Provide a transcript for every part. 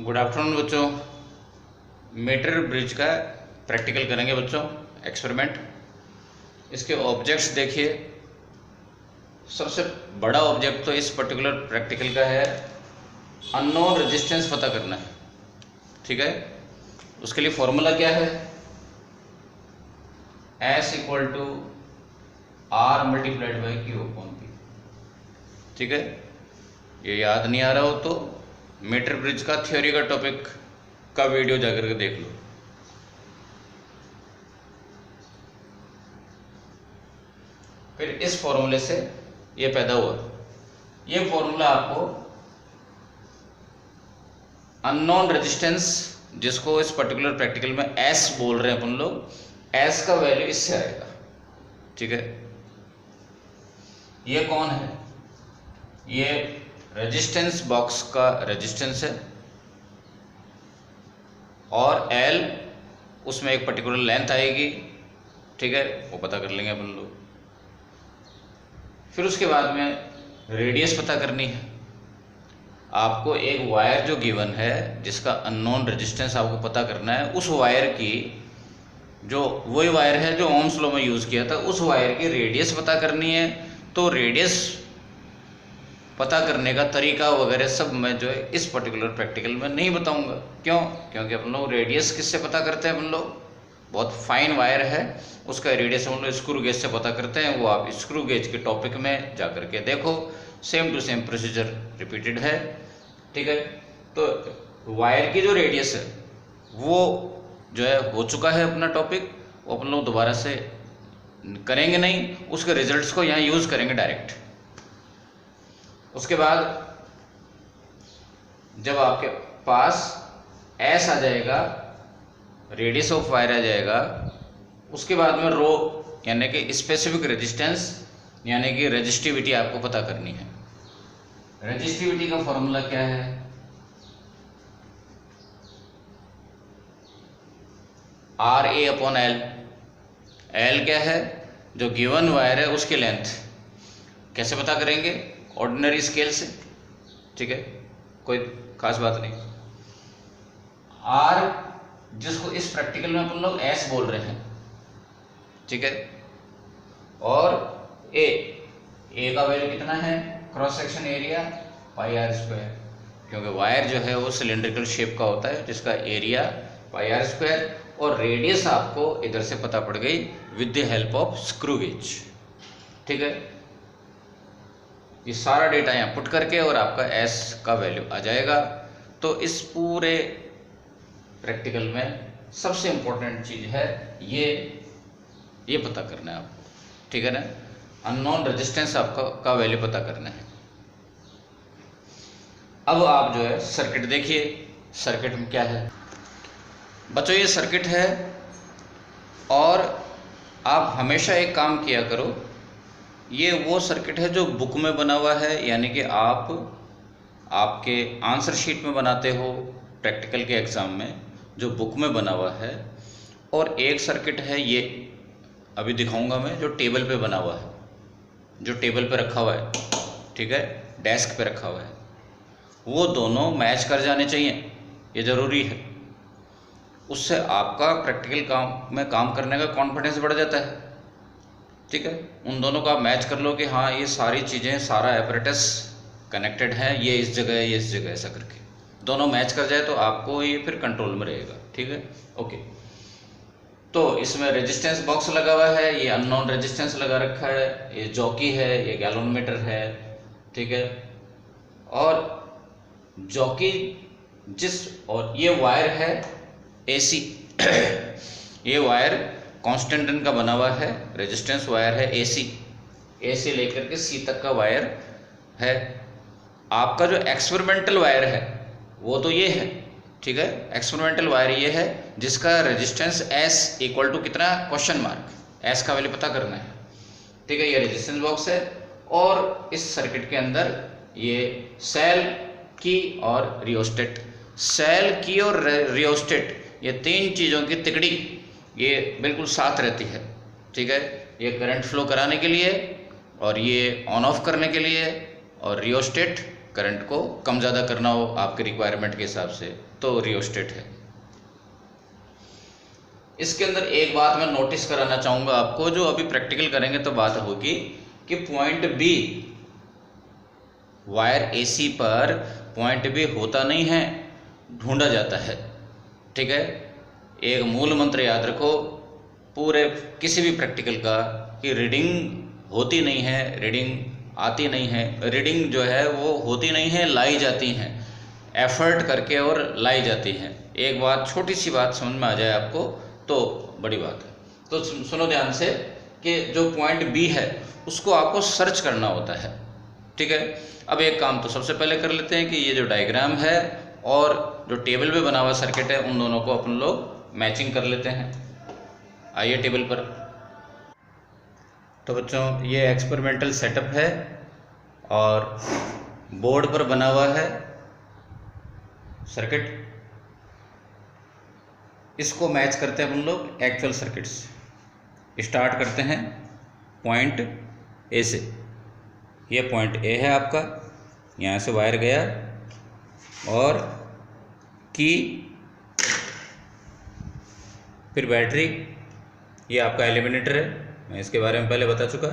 Good afternoon बच्चों। Metre bridge का practical करेंगे बच्चों, एक्सपेरिमेंट। इसके ऑब्जेक्ट्स देखिए। सबसे बड़ा ऑब्जेक्ट तो इस पर्टिकुलर प्रैक्टिकल का है अननोन रेजिस्टेंस पता करना है। ठीक है, उसके लिए फॉर्मूला क्या है? S equal to R multiplied by Q upon P। ठीक है, ये याद नहीं आ रहा हो तो मीटर ब्रिज का थ्योरी का टॉपिक का वीडियो जाकर के देख लो। फिर इस फॉर्मूले से ये पैदा हुआ। ये फॉर्मूला आपको अननोन रेजिस्टेंस, जिसको इस पर्टिकुलर प्रैक्टिकल में S बोल रहे हैं अपन लोग, S का वैल्यू इससे आएगा। ठीक है, ये कौन है? ये रेजिस्टेंस बॉक्स का रेजिस्टेंस है और L उसमें एक पर्टिकुलर लेंथ आएगी। ठीक है, वो पता कर लेंगे अपन लोग। फिर उसके बाद में रेडियस पता करनी है। आपको एक वायर जो गिवन है जिसका अननोन रेजिस्टेंस आपको पता करना है, उस वायर की, जो वही वायर है जो ओम्स लॉ में यूज़ किया था, उस वायर की रेडियस पता करनी है। तो रेडियस पता करने का तरीका वगैरह सब मैं जो है इस पर्टिकुलर प्रैक्टिकल में नहीं बताऊंगा। क्यों? क्योंकि अपन लोग रेडियस किससे पता करते हैं? अपन लोग बहुत फाइन वायर है, उसका रेडियस हम लोग स्क्रू गेज से पता करते हैं। वो आप स्क्रू गेज के टॉपिक में जा कर के देखो, same to same procedure repeated है। ठीक है, तो वायर की जो रेडियस है वो जो है हो चुका है अपना टॉपिक, वो अपन लोग दोबारा से करेंगे नहीं, उसके रिजल्ट्स को यहाँ यूज़ करेंगे डायरेक्ट। उसके बाद जब आपके पास S आ जाएगा, रेडियस ऑफ वायर आ जाएगा, उसके बाद में रो यानी कि स्पेसिफिक रेजिस्टेंस यानी कि रेजिस्टिविटी आपको पता करनी है। रेजिस्टिविटी का फॉर्मूला क्या है? RA upon L। L क्या है? जो गिवन वायर है उसकी लेंथ। कैसे पता करेंगे? ऑर्डिनरी स्केल से। ठीक है, कोई खास बात नहीं। R जिसको इस प्रैक्टिकल में अपन लोग S बोल रहे हैं। ठीक है, और A का वैल्यू कितना है? Cross section area pi R square, क्योंकि वायर जो है वो सिलेंड्रिकल शेप का होता है जिसका एरिया पाई आर स्क्वायर, और रेडियस आपको इधर से पता पड़ गई with the help of screw gauge. ठीक है, ये सारा डेटा यहाँ पुट करके और आपका S का वैल्यू आ जाएगा। तो इस पूरे प्रैक्टिकल में सबसे इम्पोर्टेंट चीज़ है ये पता करना है आपको। ठीक है ना, अननोन रेजिस्टेंस आपका का वैल्यू पता करना है। अब आप जो है सर्किट देखिए। सर्किट में क्या है बच्चों? ये सर्किट है, और आप हमेशा एक काम किया करो, ये वो सर्किट है जो बुक में बना हुआ है, यानी कि आप आपके आंसर शीट में बनाते हो प्रैक्टिकल के एग्ज़ाम में, जो बुक में बना हुआ है। और एक सर्किट है, ये अभी दिखाऊंगा मैं, जो टेबल पे बना हुआ है, जो टेबल पे रखा हुआ है। ठीक है, डेस्क पे रखा हुआ है। वो दोनों मैच कर जाने चाहिए, ये ज़रूरी है। उससे आपका प्रैक्टिकल काम में काम करने का कॉन्फिडेंस बढ़ जाता है। ठीक है, उन दोनों का मैच कर लो कि हाँ ये सारी चीज़ें, सारा एपरेटस कनेक्टेड है, ये इस जगह है, ये इस जगह, ऐसा करके दोनों मैच कर जाए तो आपको ये फिर कंट्रोल में रहेगा। ठीक है, ओके। तो इसमें रेजिस्टेंस बॉक्स लगा हुआ है, ये अननोन रेजिस्टेंस लगा रखा है, ये जॉकी है, ये गैलोनमीटर है। ठीक है, और जॉकी और ये वायर है AC ये वायर कांस्टेंटन का बना हुआ है, रेजिस्टेंस वायर है AC लेकर के C तक का वायर है। आपका जो एक्सपेरिमेंटल वायर है वो तो ये है। ठीक है, एक्सपेरिमेंटल वायर ये है जिसका रेजिस्टेंस S इक्वल टू कितना? Question mark. S का वैल्यू पता करना है। ठीक है, ये रेजिस्टेंस बॉक्स है, और इस सर्किट के अंदर ये सेल की और रियोस्टेट, सेल की और रियोस्टेट, ये तीन चीज़ों की तिकड़ी ये बिल्कुल साथ रहती है। ठीक है, ये करंट फ्लो कराने के लिए, और ये ऑन ऑफ करने के लिए, और रियोस्टेट करंट को कम ज़्यादा करना हो आपके रिक्वायरमेंट के हिसाब से, तो रियोस्टेट है। इसके अंदर एक बात मैं नोटिस कराना चाहूँगा आपको, जो अभी प्रैक्टिकल करेंगे तो बात होगी कि पॉइंट बी, वायर एसी पर पॉइंट बी होता नहीं है, ढूंढा जाता है। ठीक है, एक मूल मंत्र याद रखो पूरे किसी भी प्रैक्टिकल का, कि रीडिंग होती नहीं है, रीडिंग आती नहीं है, रीडिंग जो है वो होती नहीं है, लाई जाती हैं, एफर्ट करके और लाई जाती हैं। एक बात, छोटी सी बात समझ में आ जाए आपको तो बड़ी बात है। तो सुनो ध्यान से कि जो पॉइंट बी है उसको आपको सर्च करना होता है। ठीक है, अब एक काम तो सबसे पहले कर लेते हैं कि ये जो डायग्राम है और जो टेबल पे बना हुआ सर्किट है, उन दोनों को अपन लोग मैचिंग कर लेते हैं। आइए टेबल पर। तो बच्चों ये एक्सपेरिमेंटल सेटअप है और बोर्ड पर बना हुआ है सर्किट, इसको मैच करते हैं अपन लोग एक्चुअल सर्किट से। स्टार्ट करते हैं पॉइंट ए से। ये पॉइंट ए है आपका, यहाँ से वायर गया और की, फिर बैटरी, ये आपका एलिमिनेटर है, मैं इसके बारे में पहले बता चुका।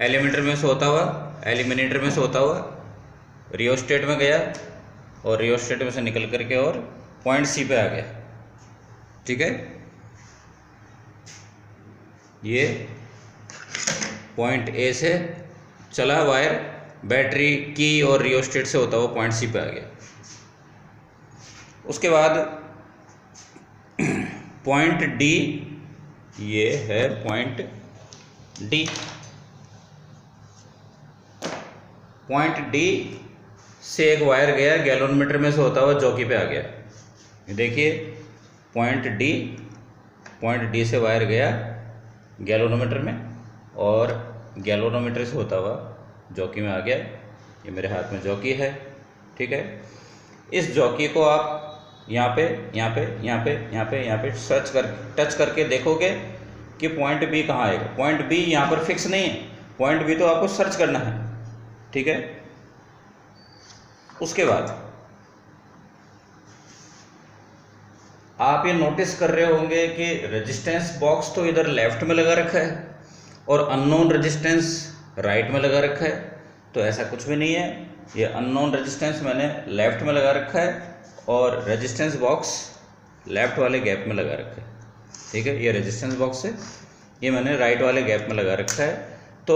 एलिमिनेटर में से होता हुआ, एलिमिनेटर में से होता हुआ रियोस्टेट में गया और रियोस्टेट में से निकल करके और पॉइंट सी पे आ गया। ठीक है, ये पॉइंट ए से चला वायर, बैटरी की और रियोस्टेट से होता हुआ पॉइंट सी पे आ गया। उसके बाद पॉइंट डी, ये है पॉइंट डी। पॉइंट डी से एक वायर गया गैल्वेनोमीटर में से होता हुआ जॉकी पे आ गया। ये देखिए पॉइंट डी से वायर गया गैल्वेनोमीटर में और गैल्वेनोमीटर से होता हुआ जॉकी में आ गया। ये मेरे हाथ में जॉकी है। ठीक है, इस जॉकी को आप यहाँ पे टच करके देखोगे कि पॉइंट बी कहाँ आएगा। पॉइंट बी यहाँ पर फिक्स नहीं है, पॉइंट बी तो आपको सर्च करना है। ठीक है, उसके बाद आप ये नोटिस कर रहे होंगे कि रेजिस्टेंस बॉक्स तो इधर लेफ्ट में लगा रखा है और अननोन रेजिस्टेंस राइट में लगा रखा है। तो ऐसा कुछ भी नहीं है, ये अननोन रेजिस्टेंस मैंने लेफ्ट में लगा रखा है और रेजिस्टेंस बॉक्स लेफ्ट वाले गैप में लगा रखा है। ठीक है, ये रेजिस्टेंस बॉक्स है, ये मैंने राइट वाले गैप में लगा रखा है। तो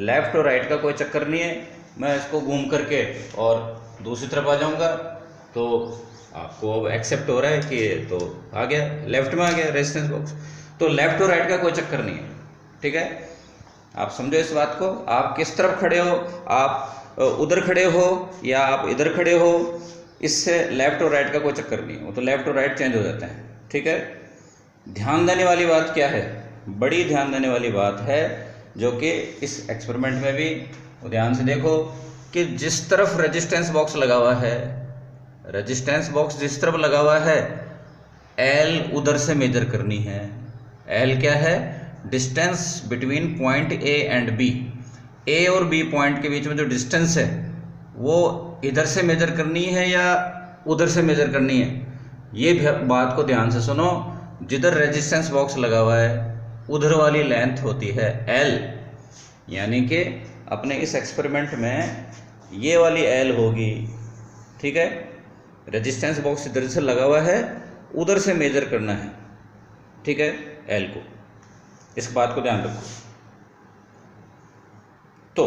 लेफ्ट और राइट का कोई चक्कर नहीं है, मैं इसको घूम करके और दूसरी तरफ आ जाऊंगा तो आपको अब एक्सेप्ट हो रहा है कि तो आ गया, लेफ्ट में आ गया रेजिस्टेंस बॉक्स। तो लेफ्ट और राइट का कोई चक्कर नहीं है। ठीक है, आप समझो इस बात को। आप किस तरफ खड़े हो, आप उधर खड़े हो या आप इधर खड़े हो, इससे लेफ्ट और राइट का कोई चक्कर नहीं है, वो तो लेफ्ट और राइट चेंज हो जाते हैं। ठीक है, ध्यान देने वाली बात क्या है, बड़ी ध्यान देने वाली बात है जो कि इस एक्सपेरिमेंट में भी ध्यान से देखो कि जिस तरफ रेजिस्टेंस बॉक्स लगा हुआ है, रेजिस्टेंस बॉक्स जिस तरफ लगा हुआ है, एल उधर से मेजर करनी है। एल क्या है? Distance between point A and B. A और बी पॉइंट के बीच में जो डिस्टेंस है वो इधर से मेजर करनी है या उधर से मेजर करनी है, ये बात को ध्यान से सुनो। जिधर रेजिस्टेंस बॉक्स लगा हुआ है उधर वाली लेंथ होती है एल, यानी कि अपने इस एक्सपेरिमेंट में ये वाली एल होगी। ठीक है, रेजिस्टेंस बॉक्स इधर से लगा हुआ है, उधर से मेजर करना है। ठीक है, एल को, इस बात को ध्यान रखो। तो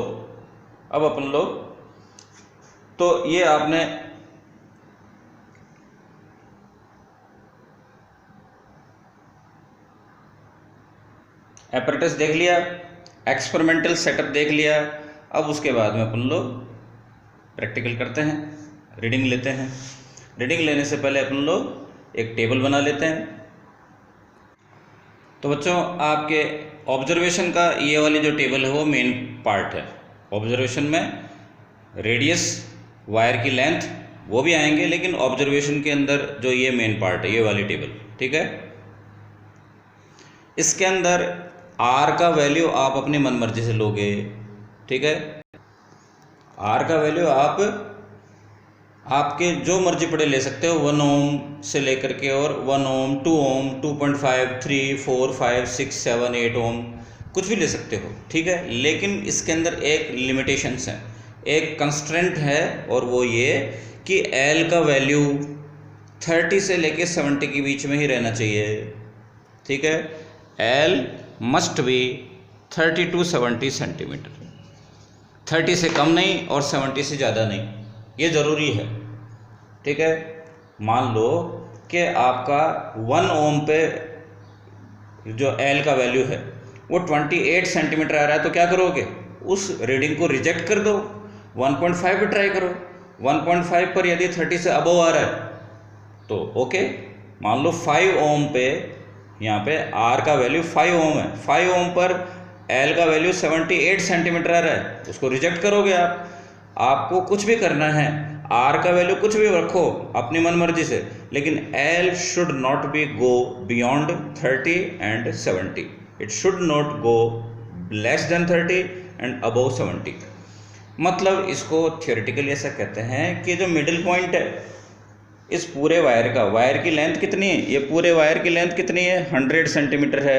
अब अपन लोग, तो ये आपने एपरेटस देख लिया, एक्सपेरिमेंटल सेटअप देख लिया। अब उसके बाद में अपन लोग प्रैक्टिकल करते हैं, रीडिंग लेते हैं। रीडिंग लेने से पहले अपन लोग एक टेबल बना लेते हैं। तो बच्चों, आपके ऑब्जर्वेशन का ये वाली जो टेबल है वो मेन पार्ट है। ऑब्जर्वेशन में रेडियस, वायर की लेंथ वो भी आएंगे, लेकिन ऑब्जर्वेशन के अंदर जो ये मेन पार्ट है, ये वाली टेबल। ठीक है, इसके अंदर आर का वैल्यू आप अपनी मनमर्जी से लोगे। ठीक है, आर का वैल्यू आप आपके जो मर्जी पड़े ले सकते हो, 1 ओम से लेकर के और 1 ओम, 2 ओम, 2.5, 3, 4, 5, 6, 7, 8 ओम कुछ भी ले सकते हो, ठीक है। लेकिन इसके अंदर एक लिमिटेशंस है, एक कंस्ट्रेंट है, और वो ये कि एल का वैल्यू 30 से लेके 70 के बीच में ही रहना चाहिए, ठीक है। L must be 30 to 70 centimetre, 30 से कम नहीं और 70 से ज़्यादा नहीं, ये ज़रूरी है, ठीक है। मान लो कि आपका 1 ओम पे जो एल का वैल्यू है वो 28 सेंटीमीटर आ रहा है, तो क्या करोगे, उस रीडिंग को रिजेक्ट कर दो, 1.5 पे ट्राई करो। 1.5 पर यदि 30 से अबव आ रहा है तो ओके। मान लो 5 ओम पे, यहाँ पे आर का वैल्यू 5 ओम है, 5 ओम पर एल का वैल्यू 78 सेंटीमीटर आ रहा है, उसको रिजेक्ट करोगे आप। आपको कुछ भी करना है, आर का वैल्यू कुछ भी रखो अपनी मन मर्जी से, लेकिन L should not be go beyond 30 and 70, it should not go less than 30 and above 70। मतलब इसको थियोरेटिकली ऐसा कहते हैं कि जो मिडिल पॉइंट है इस पूरे वायर का, वायर की लेंथ कितनी है, ये पूरे वायर की लेंथ कितनी है, 100 सेंटीमीटर है।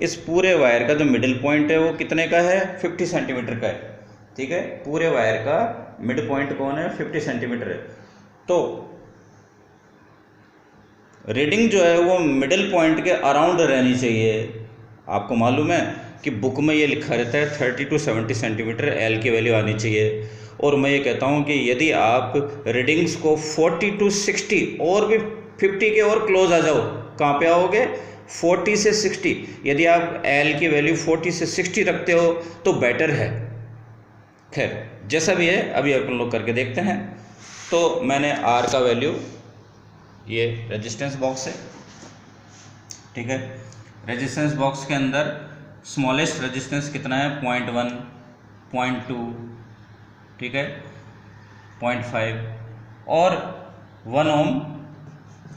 इस पूरे वायर का जो मिडिल पॉइंट है वो कितने का है, 50 सेंटीमीटर का है, ठीक है। पूरे वायर का मिड पॉइंट कौन है, 50 सेंटीमीटर है। तो रीडिंग जो है वो मिडिल पॉइंट के अराउंड रहनी चाहिए। आपको मालूम है कि बुक में ये लिखा रहता है 30 to 70 सेंटीमीटर एल की वैल्यू आनी चाहिए, और मैं ये कहता हूँ कि यदि आप रीडिंग्स को 40 to 60 और भी 50 के और क्लोज आ जाओ, कहाँ पे आओगे, 40 से 60। यदि आप एल की वैल्यू 40 से 60 रखते हो तो बेटर है। खैर जैसा भी है, अभी अपन लोग करके देखते हैं। तो मैंने आर का वैल्यू, ये रेजिस्टेंस बॉक्स है, ठीक है। रेजिस्टेंस बॉक्स के अंदर स्मॉलेस्ट रेजिस्टेंस कितना है, 0.1, 0.2, ठीक है, 0.5 और 1 ओम।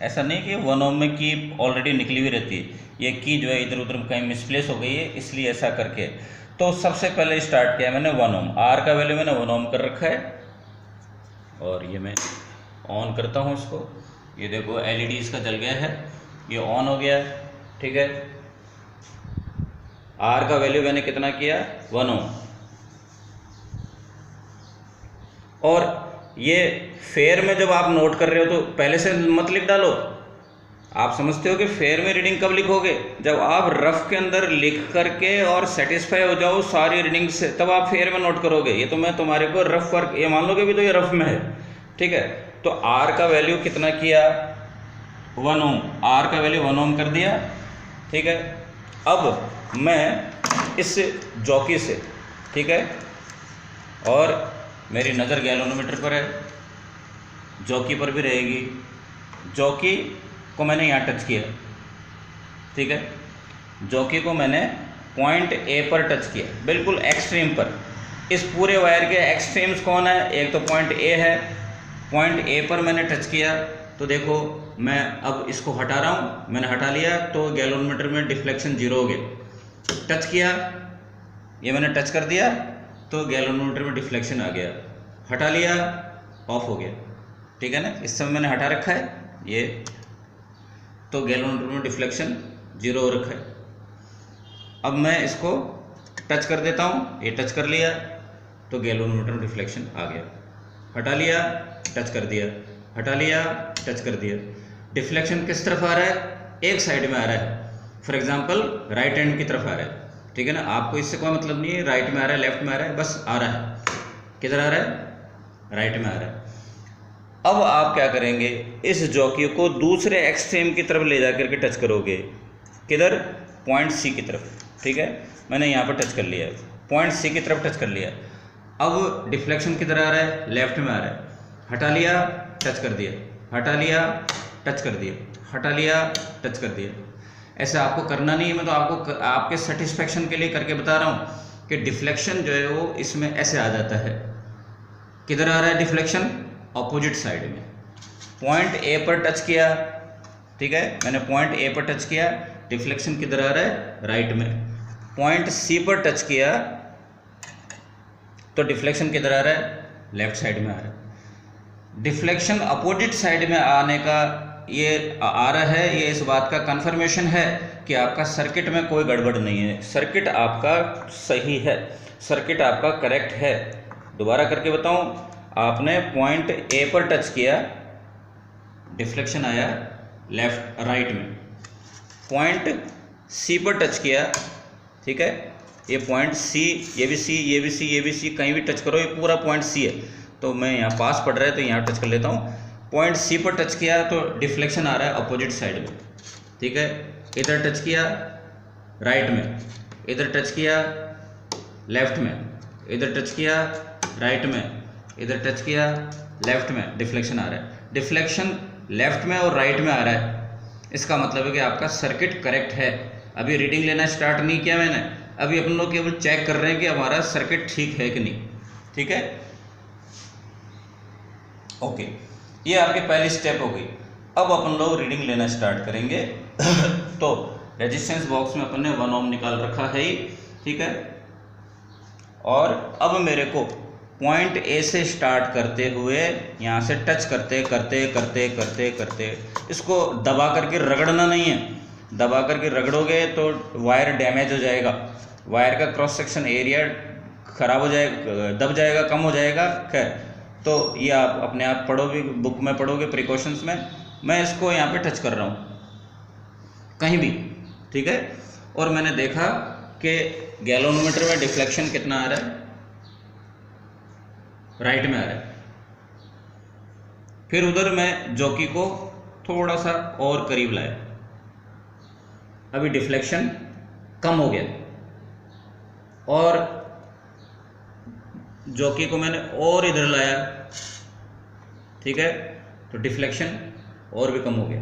ऐसा नहीं कि 1 ओम में की ऑलरेडी निकली हुई रहती है, ये की जो है इधर उधर कहीं मिसप्लेस हो गई है, इसलिए ऐसा करके। तो सबसे पहले स्टार्ट किया मैंने 1 ओम, आर का वैल्यू मैंने 1 ओम कर रखा है, और ये मैं ऑन करता हूँ इसको। ये देखो एलईडी इसका जल गया है, ये ऑन हो गया, ठीक है। आर का वैल्यू मैंने कितना किया, 1 ओम। और ये फेयर में जब आप नोट कर रहे हो तो पहले से मत लिख डालो। आप समझते हो कि फेयर में रीडिंग कब लिखोगे, जब आप रफ के अंदर लिख करके और सेटिस्फाई हो जाओ सारी रीडिंग से, तब आप फेयर में नोट करोगे। ये तो मैं तुम्हारे को रफ वर्क, ये मान लो कि भी तो ये रफ में है, ठीक है। तो आर का वैल्यू कितना किया, 1 ओम, आर का वैल्यू 1 ओम कर दिया, ठीक है। अब मैं इस जॉकी से, ठीक है, और मेरी नज़र गैलोनोमीटर पर है, जॉकी पर भी रहेगी। जॉकी को मैंने यहाँ टच किया, ठीक है, जॉकी को मैंने पॉइंट ए पर टच किया, बिल्कुल एक्सट्रीम पर। इस पूरे वायर के एक्सट्रीम्स कौन है, एक तो पॉइंट ए है, पॉइंट ए पर मैंने टच किया। तो देखो मैं अब इसको हटा रहा हूँ, मैंने हटा लिया तो गैलोनोमीटर में डिफ्लेक्शन 0 हो गया। टच किया, ये मैंने टच कर दिया तो गैलोनोमीटर में डिफ्लेक्शन आ गया, हटा लिया, ऑफ हो गया, ठीक है ना। इस समय मैंने हटा रखा है ये, तो गैलोनोमीटर में डिफ्लेक्शन 0 हो रखा है। अब मैं इसको टच कर देता हूँ, ये टच कर लिया तो गैलोनोमीटर में डिफ्लेक्शन आ गया, हटा लिया, टच कर दिया, हटा लिया, टच कर दिया। डिफ्लेक्शन किस तरफ आ रहा है, एक साइड में आ रहा है, फॉर एग्जांपल राइट हैंड की तरफ आ रहा है, ठीक है ना। आपको इससे कोई मतलब नहीं है राइट में आ रहा है लेफ्ट में आ रहा है, बस आ रहा है। किधर आ रहा है, राइट में आ रहा है। अब आप क्या करेंगे, इस जॉकी को दूसरे एक्सट्रीम की तरफ ले जाकर के टच करोगे, किधर, पॉइंट सी की तरफ, ठीक है। मैंने यहाँ पर टच कर लिया, पॉइंट सी की तरफ टच कर लिया। अब डिफ्लेक्शन किधर आ रहा है, लेफ्ट में आ रहा है, हटा लिया, टच कर दिया, हटा लिया, टच कर दिया, हटा लिया, टच कर दिया। ऐसा आपको करना नहीं है, मैं तो आपको आपके सेटिस्फेक्शन के लिए करके बता रहा हूँ कि डिफ्लेक्शन जो है वो इसमें ऐसे आ जाता है। किधर आ रहा है डिफ्लेक्शन, ऑपोजिट साइड में। पॉइंट ए पर टच किया, ठीक है, मैंने पॉइंट ए पर टच किया, डिफ्लेक्शन किधर आ रहा है, राइट में। पॉइंट सी पर टच किया तो डिफ्लेक्शन किधर आ रहा है, लेफ्ट साइड में आ रहा है। डिफ्लेक्शन अपोजिट साइड में आने का ये आ रहा है, ये इस बात का कंफर्मेशन है कि आपका सर्किट में कोई गड़बड़ नहीं है, सर्किट आपका सही है, सर्किट आपका करेक्ट है। दोबारा करके बताऊं, आपने पॉइंट ए पर टच किया, डिफ्लेक्शन आया लेफ्ट राइट में, पॉइंट सी पर टच किया, ठीक है, ये पॉइंट सी, ये भी सी, ये भी सी, ये भी सी, कहीं भी टच करो, ये पूरा पॉइंट सी है। तो मैं यहाँ पास पड़ रहा है तो यहाँ टच कर लेता हूँ, पॉइंट सी पर टच किया तो डिफ्लेक्शन आ रहा है अपोजिट साइड में, ठीक है। इधर टच किया राइट में, इधर टच किया लेफ्ट में, इधर टच किया राइट में, इधर टच किया लेफ्ट में, डिफ्लेक्शन आ रहा है। डिफ्लेक्शन लेफ्ट में और राइट में आ रहा है, इसका मतलब है कि आपका सर्किट करेक्ट है। अभी रीडिंग लेना स्टार्ट नहीं किया मैंने, अभी अपन लोग केवल चेक कर रहे हैं कि हमारा सर्किट ठीक है कि नहीं, ठीक है, ओके। ये आपकी पहली स्टेप हो गई। अब अपन लोग रीडिंग लेना स्टार्ट करेंगे। तो रेजिस्टेंस बॉक्स में अपन ने 1 ओम निकाल रखा है ही, ठीक है। और अब मेरे को पॉइंट ए से स्टार्ट करते हुए यहाँ से टच करते करते करते करते करते, इसको दबा करके रगड़ना नहीं है, दबा करके रगड़ोगे तो वायर डैमेज हो जाएगा, वायर का क्रॉस सेक्शन एरिया खराब हो जाएगा, दब जाएगा, कम हो जाएगा। खैर, तो ये आप अपने आप पढ़ोगे, बुक में पढ़ोगे प्रिकॉशंस में। मैं इसको यहाँ पे टच कर रहा हूँ कहीं भी, ठीक है। और मैंने देखा कि गैल्वेनोमीटर में डिफ्लेक्शन कितना आ रहा है, राइट में आ रहा है। फिर उधर मैं जॉकी को थोड़ा सा और करीब लाया, अभी डिफ्लेक्शन कम हो गया, और जॉकी को मैंने और इधर लाया, ठीक है, तो डिफ्लेक्शन और भी कम हो गया।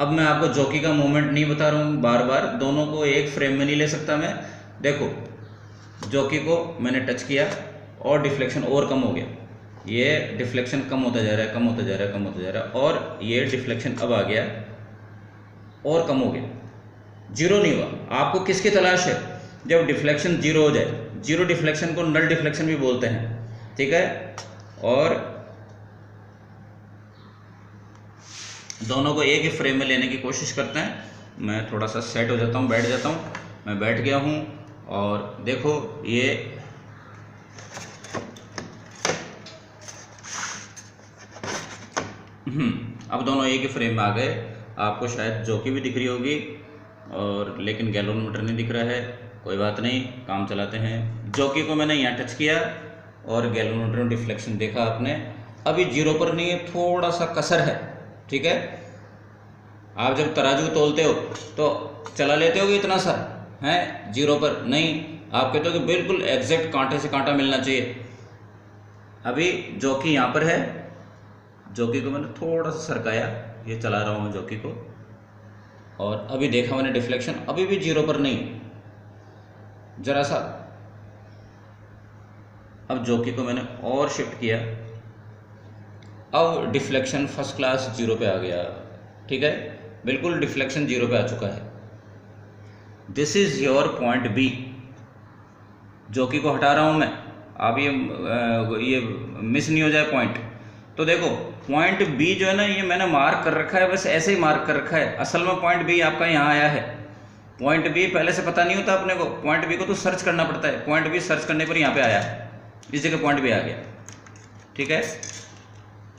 अब मैं आपको जॉकी का मूवमेंट नहीं बता रहा हूँ बार बार, दोनों को एक फ्रेम में नहीं ले सकता मैं। देखो, जॉकी को मैंने टच किया और डिफ्लेक्शन और कम हो गया, ये डिफ्लेक्शन कम होता जा रहा है, कम होता जा रहा है, कम होता जा रहा है, और ये डिफ्लेक्शन अब आ गया और कम हो गया, जीरो नहीं हुआ। आपको किसकी तलाश है? जब डिफ्लेक्शन जीरो हो जाए। जीरो डिफ्लेक्शन को नल डिफ्लेक्शन भी बोलते हैं, ठीक है। और दोनों को एक ही फ्रेम में लेने की कोशिश करते हैं। मैं थोड़ा सा सेट हो जाता हूँ, बैठ जाता हूँ, मैं बैठ गया हूँ। और देखो, ये अब दोनों एक ही फ्रेम में आ गए। आपको शायद जॉकी भी दिख रही होगी, और लेकिन गैल्वेनोमीटर नहीं दिख रहा है। कोई बात नहीं, काम चलाते हैं। जॉकी को मैंने यहाँ टच किया और गैल्वेनोमीटर में डिफ्लेक्शन देखा आपने, अभी जीरो पर नहीं है, थोड़ा सा कसर है, ठीक है। आप जब तराजू तोलते हो तो चला लेते हो कि इतना सा है, जीरो पर नहीं, आप कहते हो कि बिल्कुल एग्जैक्ट कांटे से कांटा मिलना चाहिए। अभी जॉकी यहाँ पर है, जॉकी को मैंने थोड़ा सा सरकाया, ये चला रहा हूँ जॉकी को, और अभी देखा मैंने डिफ्लेक्शन अभी भी जीरो पर नहीं, जरा सा। अब जॉकी को मैंने और शिफ्ट किया, अब डिफ्लेक्शन फर्स्ट क्लास जीरो पे आ गया, ठीक है, बिल्कुल डिफ्लेक्शन जीरो पे आ चुका है। This is your point B. Jockey को हटा रहा हूँ मैं, अब ये मिस नहीं हो जाए पॉइंट। तो देखो, पॉइंट बी जो है ना, ये मैंने मार्क कर रखा है, बस ऐसे ही मार्क कर रखा है। असल में पॉइंट बी आपका यहाँ आया है। पॉइंट बी पहले से पता नहीं होता अपने को, पॉइंट बी को तो सर्च करना पड़ता है। पॉइंट बी सर्च करने पर यहाँ पे आया है, इस जगह पॉइंट बी आ गया, ठीक है।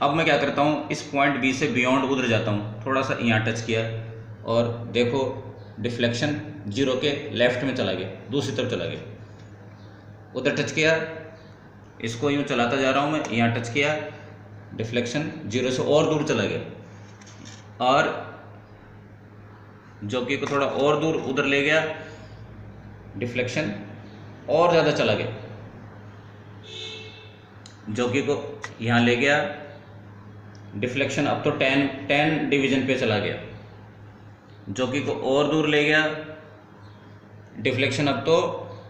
अब मैं क्या करता हूँ, इस पॉइंट बी से बियॉन्ड उधर जाता हूँ, थोड़ा सा यहाँ टच किया, और देखो डिफ्लेक्शन जीरो के लेफ्ट में चला गया, दूसरी तरफ चला गया। उधर टच किया, इसको यूँ चलाता जा रहा हूँ मैं, यहाँ टच किया, डिफ्लेक्शन जीरो से और दूर चला गया, और जॉकी को थोड़ा और दूर उधर ले गया, डिफ्लेक्शन और ज़्यादा चला गया। जॉकी को यहाँ ले गया, डिफ्लेक्शन अब तो 10 डिवीजन पे चला गया। जॉकी को और दूर ले गया, डिफ्लेक्शन अब तो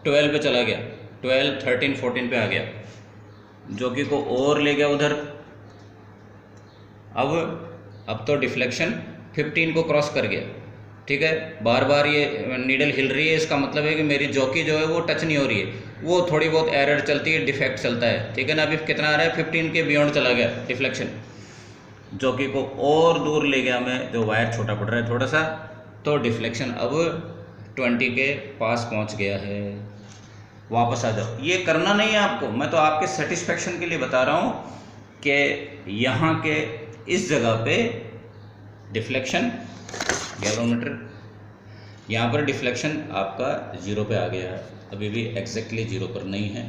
12 पे चला गया, 12, 13, 14 पे आ गया। जॉकी को और ले गया उधर, अब तो डिफ्लेक्शन 15 को क्रॉस कर गया, ठीक है, बार बार ये नीडल हिल रही है, इसका मतलब है कि मेरी जॉकी जो है वो टच नहीं हो रही है, वो थोड़ी बहुत एरर चलती है, डिफेक्ट चलता है, ठीक है ना। अभी कितना आ रहा है, 15 के बियॉन्ड चला गया डिफ्लेक्शन, जॉकी को और दूर ले गया मैं, जो वायर छोटा पड़ रहा है थोड़ा सा, तो डिफ्लेक्शन अब 20 के पास पहुंच गया है। वापस आ जाओ, ये करना नहीं है आपको, मैं तो आपके सेटिस्फेक्शन के लिए बता रहा हूँ कि यहाँ के इस जगह पे डिफ्लेक्शन गैल्वेनोमीटर, यहाँ पर डिफ्लेक्शन आपका 0 पे आ गया है, अभी भी एग्जैक्टली 0 पर नहीं है।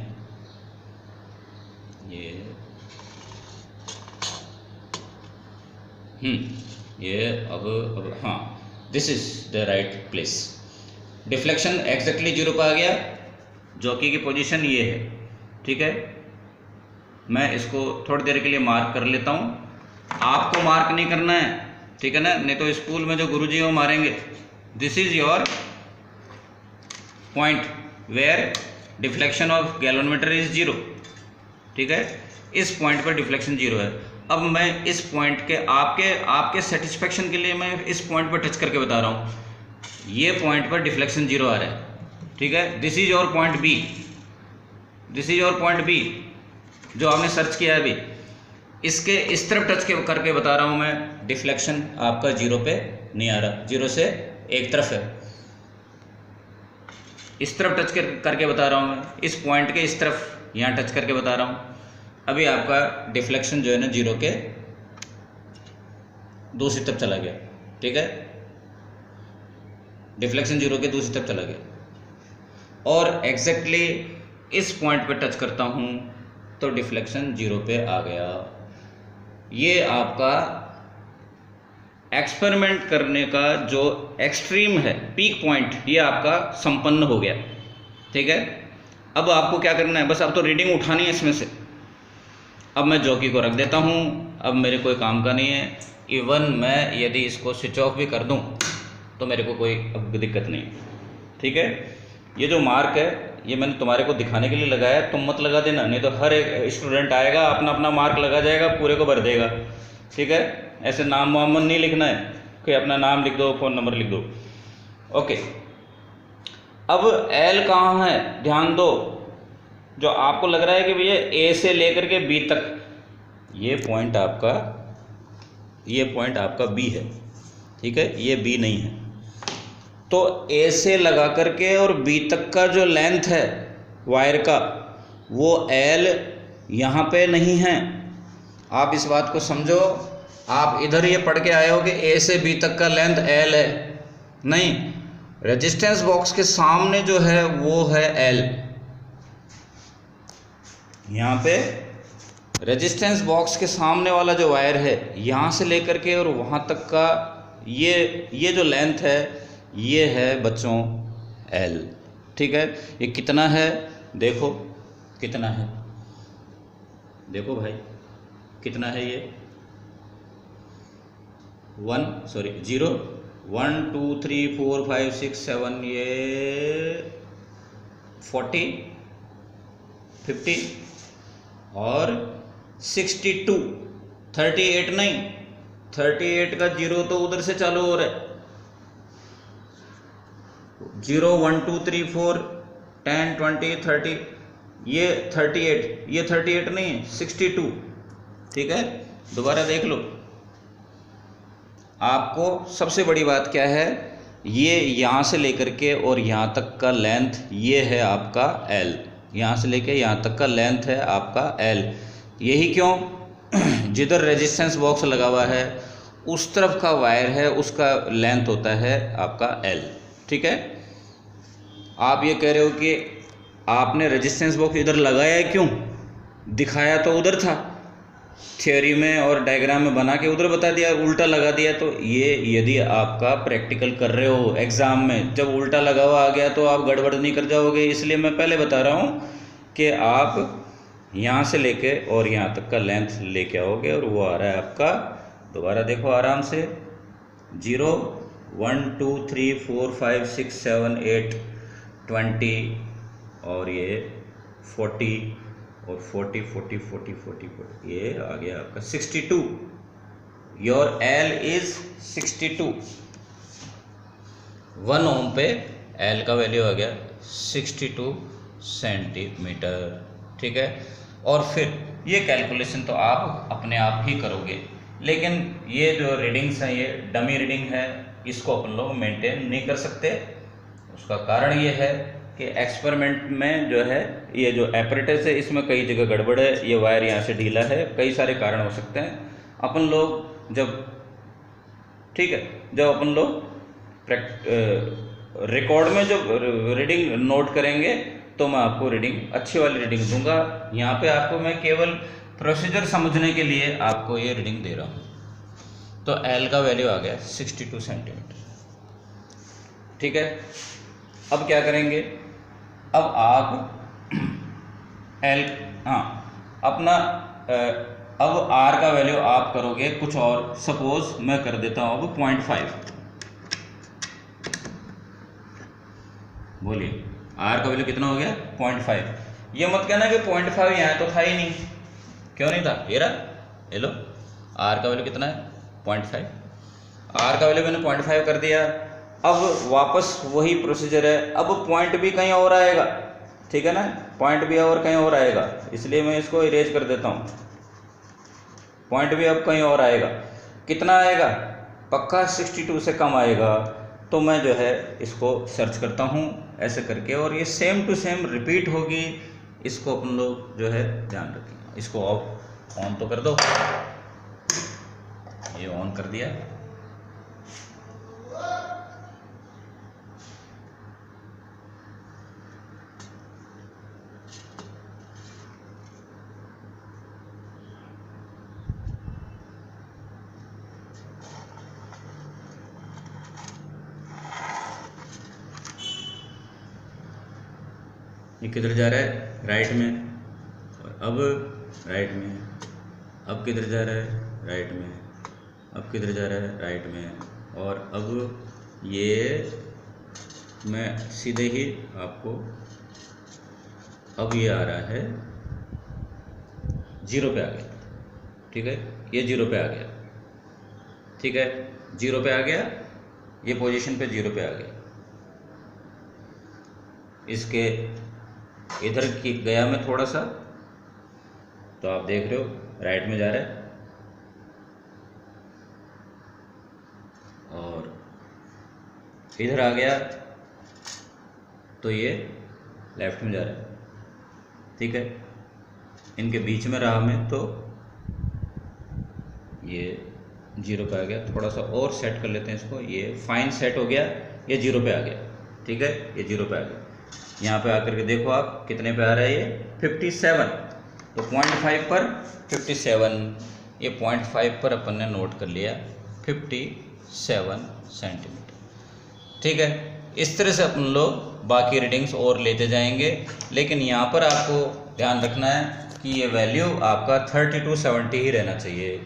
ये अब हाँ, this is the right place. Deflection exactly 0 पर आ गया, जॉकी की पोजीशन ये है, ठीक है। मैं इसको थोड़ी देर के लिए मार्क कर लेता हूँ, आपको मार्क नहीं करना है, ठीक है ना, नहीं तो स्कूल में जो गुरुजी हैं वो मारेंगे। This is your point where deflection of galvanometer is 0, ठीक है। इस पॉइंट पर डिफ्लेक्शन 0 है। अब मैं इस पॉइंट के आपके सेटिस्फेक्शन के लिए मैं इस पॉइंट पर टच करके बता रहा हूँ, ये पॉइंट पर डिफ्लेक्शन 0 आ रहा है, ठीक है। This is your point B, this is your point B जो आपने सर्च किया है अभी, इसके इस तरफ टच करके बता रहा हूँ मैं, डिफ्लेक्शन आपका 0 पे नहीं आ रहा, 0 से एक तरफ है, इस तरफ टच करके बता रहा हूँ मैं, इस पॉइंट के इस तरफ यहाँ टच करके बता रहा हूँ। अभी आपका डिफ्लेक्शन जो है ना 0 के दूसरी तरफ चला गया, ठीक है, डिफ्लेक्शन 0 के दूसरी तरफ चला गया, और एग्जैक्टली इस पॉइंट पे टच करता हूँ तो डिफ्लेक्शन 0 पे आ गया। ये आपका एक्सपेरिमेंट करने का जो एक्सट्रीम है, पीक पॉइंट, ये आपका संपन्न हो गया, ठीक है। अब आपको क्या करना है, बस अब तो रीडिंग उठानी है इसमें से। अब मैं जॉकी को रख देता हूँ, अब मेरे कोई काम का नहीं है, इवन मैं यदि इसको स्विच ऑफ भी कर दूँ तो मेरे को कोई अब दिक्कत नहीं, ठीक है। ये जो मार्क है ये मैंने तुम्हारे को दिखाने के लिए लगाया, तुम मत लगा देना, नहीं तो हर एक स्टूडेंट आएगा अपना अपना मार्क लगा जाएगा, पूरे को भर देगा, ठीक है। ऐसे नाम मोहम्मद नहीं लिखना है कि अपना नाम लिख दो, फ़ोन नंबर लिख दो, ओके। अब एल कहाँ है, ध्यान दो, जो आपको लग रहा है कि भैया ए से लेकर के बी तक, ये पॉइंट आपका बी है, ठीक है, ये बी नहीं है। तो ए से लगा करके और बी तक का जो लेंथ है वायर का, वो एल यहाँ पे नहीं है। आप इस बात को समझो, आप इधर ये पढ़ के आए हो कि ए से बी तक का लेंथ एल है, नहीं, रेजिस्टेंस बॉक्स के सामने जो है वो है एल। यहाँ पे रेजिस्टेंस बॉक्स के सामने वाला जो वायर है, यहाँ से लेकर के और वहाँ तक का ये जो लेंथ है, ये है बच्चों एल, ठीक है। ये कितना है देखो, कितना है देखो भाई, कितना है ये 0 1 2 3 4 5 6 7, ये 40 50 और 62, 38 नहीं, 38 का 0 तो उधर से चालू हो रहा है, 0 1 2 3 4 10 20 30, ये 38, ये 38 नहीं है, 62, ठीक है। दोबारा देख लो, आपको सबसे बड़ी बात क्या है, ये यहाँ से लेकर के और यहाँ तक का लेंथ ये है आपका L, यहाँ से लेकर यहाँ तक का लेंथ है आपका L। यही क्यों, जिधर रेजिस्टेंस बॉक्स लगा हुआ है उस तरफ का वायर है, उसका लेंथ होता है आपका L, ठीक है। आप ये कह रहे हो कि आपने रेजिस्टेंस बॉक्स इधर लगाया है, क्यों, दिखाया तो उधर था, थ्योरी में और डायग्राम में बना के उधर बता दिया, उल्टा लगा दिया। तो ये यदि आपका प्रैक्टिकल कर रहे हो एग्ज़ाम में, जब उल्टा लगा हुआ आ गया तो आप गड़बड़ नहीं कर जाओगे, इसलिए मैं पहले बता रहा हूँ कि आप यहाँ से लेके और यहाँ तक का लेंथ लेके आओगे, और वो आ रहा है आपका, दोबारा देखो आराम से, 0 1 2 3 4 5 6 7 8 20, और ये 40 और 40 40 40 40 40, ये आ गया आपका 62। योर L इज 62, 1 ओम पे एल का वैल्यू आ गया 62 सेंटीमीटर। ठीक है, और फिर ये कैलकुलेशन तो आप अपने आप ही करोगे, लेकिन ये जो रीडिंग्स हैं ये डमी रीडिंग है, इसको अपन लोग मेंटेन नहीं कर सकते। उसका कारण ये है कि एक्सपेरिमेंट में जो है ये जो एपरेटस है इसमें कई जगह गड़बड़ है, ये वायर यहाँ से ढीला है, कई सारे कारण हो सकते हैं। अपन लोग जब जब अपन लोग रिकॉर्ड में जब रीडिंग नोट करेंगे तो मैं आपको रीडिंग अच्छी वाली रीडिंग दूंगा। यहाँ पे आपको मैं केवल प्रोसीजर समझने के लिए आपको ये रीडिंग दे रहा हूँ। तो एल का वैल्यू आ गया 62 सेंटीमीटर। ठीक है, अब क्या करेंगे, अब आप एल अपना अब आर का वैल्यू आप करोगे कुछ और, सपोज मैं कर देता हूँ अब 0.5। बोलिए आर का वैल्यू कितना हो गया 0.5। ये मत कहना कि 0.5 यहाँ तो था ही नहीं, क्यों नहीं था, ये रहा, ये लो आर का वैल्यू कितना है 0.5। आर का वैल्यू मैंने 0.5 कर दिया। अब वापस वही प्रोसीजर है, अब पॉइंट भी कहीं और आएगा, ठीक है ना, पॉइंट भी और कहीं और आएगा, इसलिए मैं इसको इरेज कर देता हूँ। पॉइंट भी अब कहीं और आएगा, कितना आएगा, पक्का 62 से कम आएगा। तो मैं जो है इसको सर्च करता हूँ ऐसे करके, और ये सेम टू सेम रिपीट होगी। इसको अपन लोग जो है ध्यान रखें। इसको ऑन तो कर दो, ये ऑन कर दिया। ये किधर जा रहा है, राइट में, और अब राइट में, अब किधर जा रहा है, राइट में, अब किधर जा रहा है, राइट में, और अब ये मैं सीधे ही आपको, अब ये आ रहा है 0 पे आ गया। ठीक है, ये 0 पे आ गया। ठीक है, 0 पे आ गया, ये पोजीशन पे 0 पे आ गया। इसके इधर की गया मैं थोड़ा सा, तो आप देख रहे हो राइट में जा रहा है, और इधर आ गया तो ये लेफ्ट में जा रहा है। ठीक है, इनके बीच में रहा मैं तो ये 0 पे आ गया। थोड़ा सा और सेट कर लेते हैं इसको, ये फाइन सेट हो गया, ये 0 पे आ गया। ठीक है, ये 0 पे आ गया। यहाँ पे आकर के देखो आप कितने पे आ रहा है, ये 57। तो 0.5 पर 57, ये 0.5 पर अपन ने नोट कर लिया 57 सेंटीमीटर। ठीक है, इस तरह से अपन लोग बाकी रीडिंग्स और लेते जाएंगे, लेकिन यहाँ पर आपको ध्यान रखना है कि ये वैल्यू आपका 3270 ही रहना चाहिए।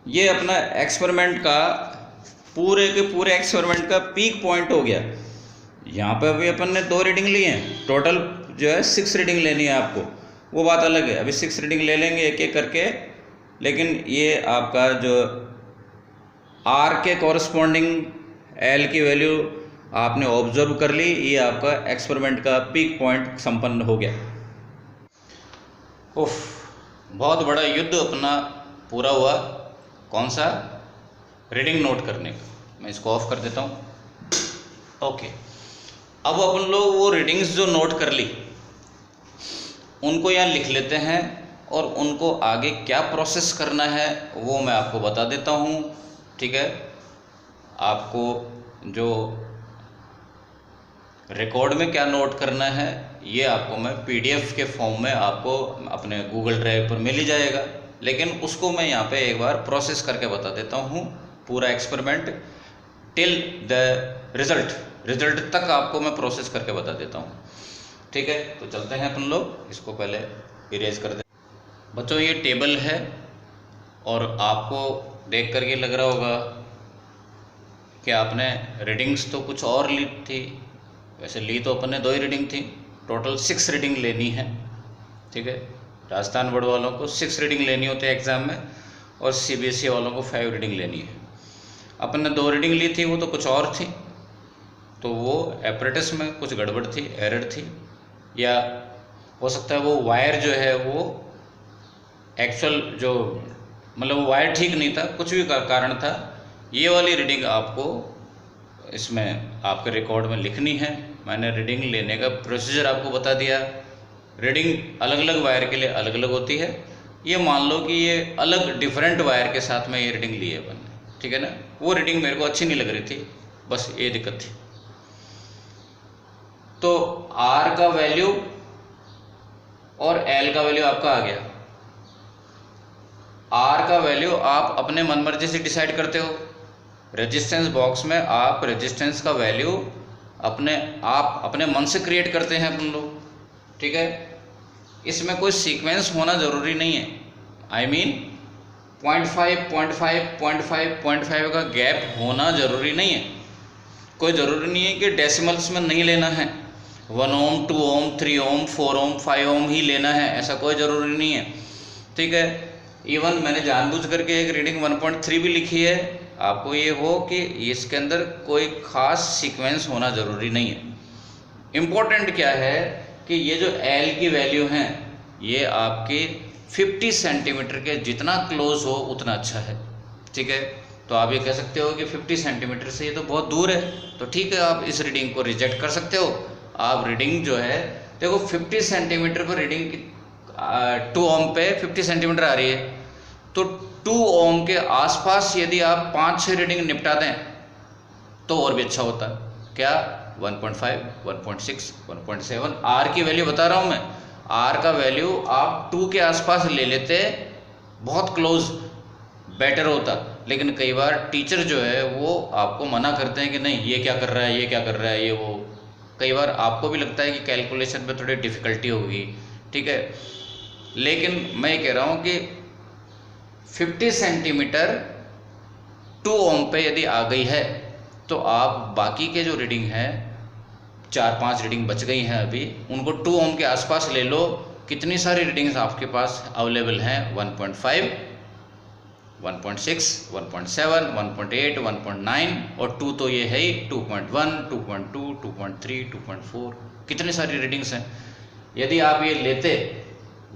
ये अपना एक्सपेरिमेंट का पूरे के पूरे एक्सपेरिमेंट का पीक पॉइंट हो गया। यहाँ पे अभी अपन ने 2 रीडिंग ली हैं, टोटल जो है 6 रीडिंग लेनी है आपको, वो बात अलग है। अभी 6 रीडिंग ले लेंगे एक एक करके, लेकिन ये आपका जो आर के कॉरस्पॉन्डिंग एल की वैल्यू आपने ऑब्जर्व कर ली, ये आपका एक्सपेरिमेंट का पीक पॉइंट संपन्न हो गया। उफ, बहुत बड़ा युद्ध अपना पूरा हुआ। कौन सा, रीडिंग नोट करने का। मैं इसको ऑफ कर देता हूँ। ओके, अब अपन लोग वो रीडिंग्स जो नोट कर ली उनको यहाँ लिख लेते हैं, और उनको आगे क्या प्रोसेस करना है वो मैं आपको बता देता हूँ। ठीक है, आपको जो रिकॉर्ड में क्या नोट करना है ये आपको मैं PDF के फॉर्म में आपको अपने गूगल ड्राइव पर मिल ही जाएगा, लेकिन उसको मैं यहाँ पे एक बार प्रोसेस करके बता देता हूँ। पूरा एक्सपेरिमेंट टिल द रिजल्ट तक आपको मैं प्रोसेस करके बता देता हूँ। ठीक है, तो चलते हैं अपन लोग, इसको पहले इरेज कर दें। बच्चों ये टेबल है, और आपको देख कर ये लग रहा होगा कि आपने रीडिंग्स तो कुछ और ली थी। वैसे ली तो अपन ने 2 ही रीडिंग थी, टोटल 6 रीडिंग लेनी है। ठीक है, राजस्थान बोर्ड वालों को 6 रीडिंग लेनी होती है एग्ज़ाम में, और CBSE वालों को 5 रीडिंग लेनी है। अपन ने 2 रीडिंग ली थी, वो तो कुछ और थी, तो वो एपरेटस में कुछ गड़बड़ थी, एरर थी, या हो सकता है वो वायर जो है वो एक्चुअल जो मतलब वो वायर ठीक नहीं था, कुछ भी कारण था। ये वाली रीडिंग आपको इसमें आपके रिकॉर्ड में लिखनी है। मैंने रीडिंग लेने का प्रोसीजर आपको बता दिया। रीडिंग अलग अलग वायर के लिए अलग अलग होती है। ये मान लो कि ये अलग डिफरेंट वायर के साथ में ये रीडिंग ली है अपन ने, ठीक है ना। वो रीडिंग मेरे को अच्छी नहीं लग रही थी, बस ये दिक्कत थी। तो R का वैल्यू और L का वैल्यू आपका आ गया। R का वैल्यू आप अपने मनमर्जी से डिसाइड करते हो। रेजिस्टेंस बॉक्स में आप रेजिस्टेंस का वैल्यू आप अपने मन से क्रिएट करते हैं अपन लोग, ठीक है। इसमें कोई सीक्वेंस होना ज़रूरी नहीं है। I mean 0.5, 0.5, 0.5, 0.5 का गैप होना ज़रूरी नहीं है। कोई ज़रूरी नहीं है कि डेसिमल्स में नहीं लेना है, 1 ओम, 2 ओम, 3 ओम, 4 ओम, 5 ओम ही लेना है, ऐसा कोई ज़रूरी नहीं है, ठीक है। इवन मैंने जानबूझ करके एक रीडिंग 1.3 भी लिखी है, आपको ये हो कि इसके अंदर कोई ख़ास सीक्वेंस होना ज़रूरी नहीं है। इम्पोर्टेंट क्या है कि ये जो L की वैल्यू हैं ये आपकी 50 सेंटीमीटर के जितना क्लोज हो उतना अच्छा है, ठीक है। तो आप ये कह सकते हो कि 50 सेंटीमीटर से ये तो बहुत दूर है, तो ठीक है, आप इस रीडिंग को रिजेक्ट कर सकते हो। आप रीडिंग जो है देखो 50 सेंटीमीटर पर रीडिंग 2 ओम पे 50 सेंटीमीटर आ रही है, तो 2 ओम के आसपास यदि आप 5-6 रीडिंग निपटा दें तो और भी अच्छा होता है। क्या 1.5, 1.6, 1.7 R की वैल्यू बता रहा हूँ मैं। R का वैल्यू आप 2 के आसपास ले लेते, बहुत क्लोज, बेटर होता। लेकिन कई बार टीचर जो है वो आपको मना करते हैं कि नहीं ये क्या कर रहा है, ये क्या कर रहा है, ये वो। कई बार आपको भी लगता है कि कैलकुलेशन में थोड़ी डिफ़िकल्टी होगी, ठीक है। लेकिन मैं ये कह रहा हूँ कि 50 सेंटीमीटर 2 ओम पे यदि आ गई है तो आप बाकी के जो रीडिंग है 4-5 रीडिंग बच गई हैं अभी, उनको 2 ओम के आसपास ले लो। कितनी सारी रीडिंग्स आपके पास अवेलेबल हैं, 1.5, 1.6, 1.7, 1.8, 1.9 और 2 तो ये है ही, 2.1, 2.2, 2.3, 2.4, कितनी सारी रीडिंग्स हैं। यदि आप ये लेते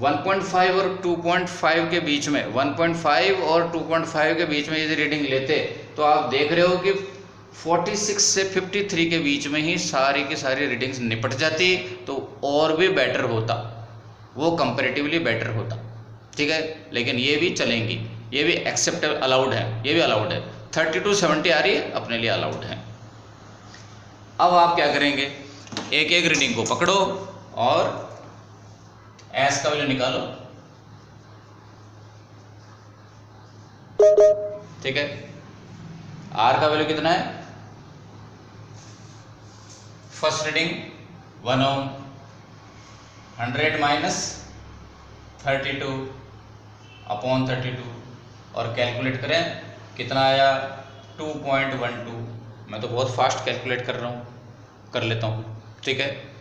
1.5 और 2.5 के बीच में, 1.5 और 2.5 के बीच में यदि रीडिंग लेते तो आप देख रहे हो कि 46 से 53 के बीच में ही सारी की सारी रीडिंग्स निपट जाती, तो और भी बेटर होता, वो कंपैरेटिवली बेटर होता, ठीक है। लेकिन ये भी चलेंगी, ये भी एक्सेप्टेबल, अलाउड है, ये भी अलाउड है। 32-70 आ रही है, अपने लिए अलाउड है। अब आप क्या करेंगे, एक एक रीडिंग को पकड़ो और एस का वैल्यू निकालो, ठीक है। आर का वैल्यू कितना है, फर्स्ट रीडिंग 1 ओम, 100 माइनस 32 अपॉन 32 और कैलकुलेट करें कितना आया, 2.12। मैं तो बहुत फास्ट कैलकुलेट कर रहा हूँ, कर लेता हूँ, ठीक है।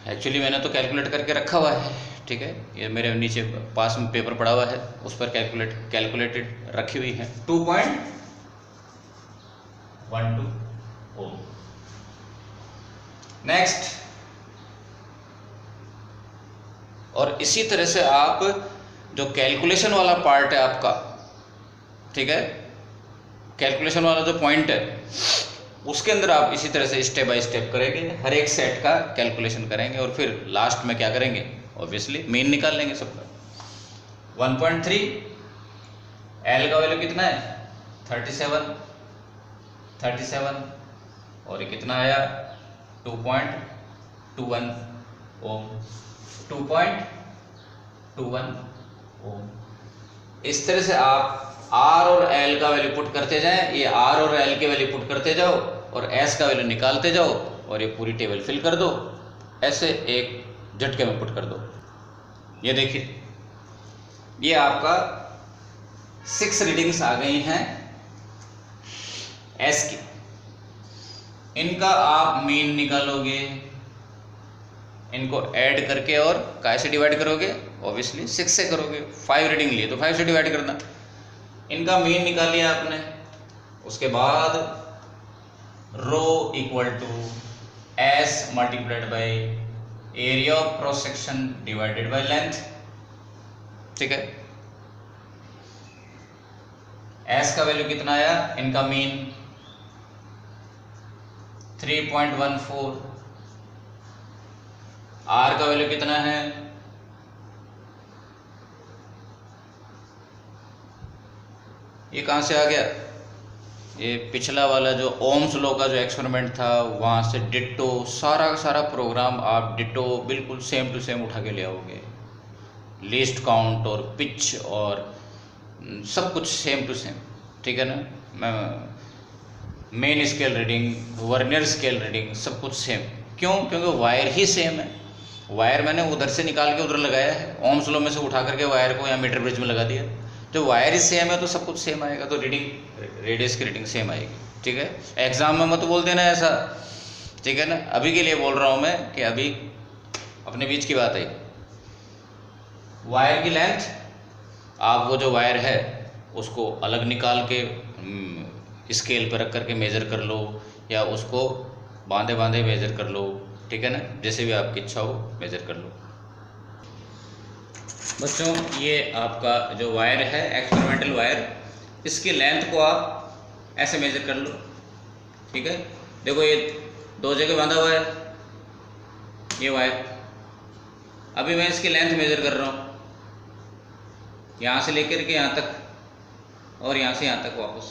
एक्चुअली मैंने तो कैलकुलेट करके रखा हुआ है, ठीक है। ये मेरे नीचे पास में पेपर पड़ा हुआ है, उस पर कैलकुलेटेड रखी हुई है, 2.12 ओम। नेक्स्ट, और इसी तरह से आप जो कैलकुलेशन वाला पार्ट है आपका, ठीक है, कैलकुलेशन वाला जो पॉइंट है उसके अंदर आप इसी तरह से स्टेप बाय स्टेप करेंगे, हर एक सेट का कैलकुलेशन करेंगे और फिर लास्ट में क्या करेंगे, ऑब्वियसली मीन निकाल लेंगे सबका। 1.3, एल का वैल्यू कितना है, 37 और ये कितना आया, 2.21 ओम, 2.21 ओम। इस तरह से आप आर और एल का वैल्यू पुट करते जाएं, ये आर और एल के वैल्यू पुट करते जाओ और एस का वैल्यू निकालते जाओ और ये पूरी टेबल फिल कर दो, ऐसे एक झटके में पुट कर दो। ये देखिए, ये आपका 6 रीडिंग्स आ गई हैं एस की। इनका आप मीन निकालोगे, इनको ऐड करके और कैसे डिवाइड करोगे, ऑब्वियसली 6 से करोगे। 5 रीडिंग लिए तो 5 से डिवाइड करना। इनका मीन निकाल लिया आपने, उसके बाद rho equal to S multiplied by area of cross section divided by length. ठीक है, एस का वैल्यू कितना आया, इनका मीन 3.14, आर का वैल्यू कितना है, ये कहां से आ गया, ये पिछला वाला जो ओम्स लॉ का जो एक्सपेरिमेंट था वहां से डिट्टो, सारा का सारा प्रोग्राम आप डिट्टो बिल्कुल सेम टू सेम उठा के ले आओगे, लीस्ट काउंट और पिच और सब कुछ सेम टू सेम। ठीक है ना, main scale reading, vernier scale reading, सब कुछ सेम। क्यों? क्योंकि वायर ही सेम है। वायर मैंने उधर से निकाल के उधर लगाया है, ओम्स लॉ में से उठा करके वायर को यहाँ मीटर ब्रिज में लगा दिया, तो वायर ही सेम है तो सब कुछ सेम आएगा, तो रीडिंग, रेडियस की रीडिंग सेम आएगी। ठीक है, एग्जाम में मत बोल देना ऐसा। ठीक है ना, अभी के लिए बोल रहा हूँ मैं कि अभी अपने बीच की बात है। वायर की लेंथ, आप वो जो वायर है उसको अलग निकाल के स्केल पर रख करके मेज़र कर लो, या उसको बांधे बांधे मेज़र कर लो। ठीक है ना, जैसे भी आपकी इच्छा हो मेज़र कर लो। बच्चों, ये आपका जो वायर है एक्सपेरिमेंटल वायर, इसकी लेंथ को आप ऐसे मेज़र कर लो। ठीक है, देखो ये दो जगह बांधा हुआ है ये वायर। अभी मैं इसकी लेंथ मेज़र कर रहा हूँ, यहाँ से लेकर के यहाँ तक और यहाँ से यहाँ तक वापस।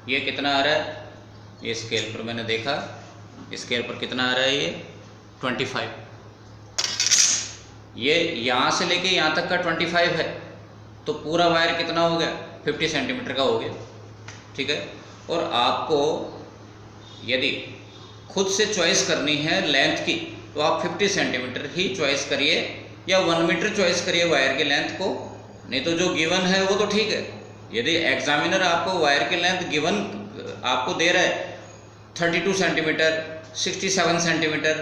ये कितना आ रहा है, ये स्केल पर मैंने देखा, स्केल पर कितना आ रहा है, ये 25। ये यहाँ से लेके यहाँ तक का 25 है, तो पूरा वायर कितना हो गया, 50 सेंटीमीटर का हो गया। ठीक है, और आपको यदि खुद से चॉइस करनी है लेंथ की, तो आप 50 सेंटीमीटर ही चॉइस करिए, या 1 मीटर चॉइस करिए वायर की लेंथ को, नहीं तो जो गिवन है वो तो ठीक है। यदि एग्जामिनर आपको वायर की लेंथ गिवन आपको दे रहा है 32 सेंटीमीटर, 67 सेंटीमीटर,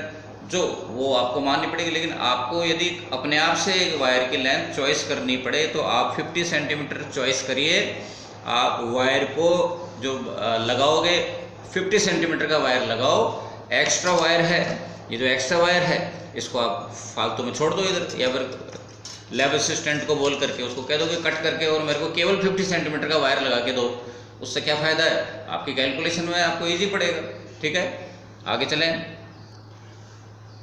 जो वो आपको माननी पड़ेगी, लेकिन आपको यदि अपने आप से वायर की लेंथ चॉइस करनी पड़े तो आप 50 सेंटीमीटर चॉइस करिए। आप वायर को जो लगाओगे 50 सेंटीमीटर का वायर लगाओ। एक्स्ट्रा वायर है, ये जो एक्स्ट्रा वायर है इसको आप फालतू में छोड़ दो इधर, या फिर लैब असिस्टेंट को बोल करके उसको कह दो कि कट करके और मेरे को केवल 50 सेंटीमीटर का वायर लगा के दो। उससे क्या फ़ायदा है, आपकी कैलकुलेशन में आपको ईजी पड़ेगा। ठीक है, आगे चलें।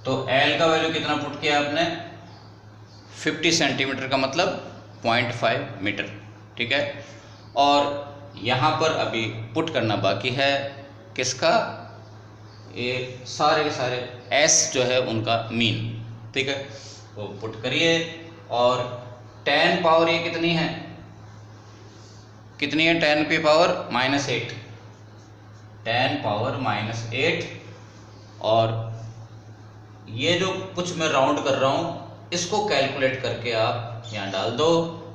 तो L का वैल्यू कितना पुट किया आपने, 50 सेंटीमीटर का मतलब 0.5 मीटर। ठीक है, और यहाँ पर अभी पुट करना बाकी है किसका, ये सारे के सारे S जो है उनका मीन। ठीक है, वो पुट करिए। और 10 पावर ये कितनी है, कितनी है, 10 की पावर -8, 10 पावर -8। और ये जो कुछ मैं राउंड कर रहा हूँ इसको कैलकुलेट करके आप यहाँ डाल दो,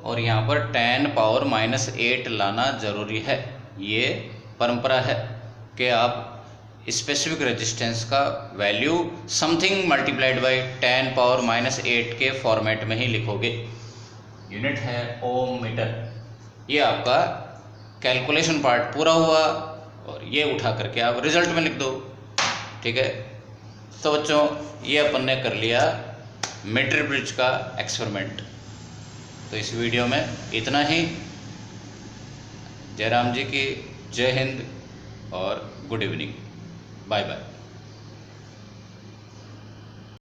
और यहाँ पर 10 पावर -8 लाना ज़रूरी है। ये परंपरा है कि आप स्पेसिफिक रेजिस्टेंस का value something multiplied by 10 power -8 के फॉर्मेट में ही लिखोगे। यूनिट है ओम मीटर। ये आपका कैलकुलेशन पार्ट पूरा हुआ, और ये उठा करके आप रिजल्ट में लिख दो। ठीक है, तो बच्चों ये अपन ने कर लिया मीटर ब्रिज का एक्सपेरिमेंट। तो इस वीडियो में इतना ही। जयराम जी की जय हिंद और गुड इवनिंग, बाय बाय।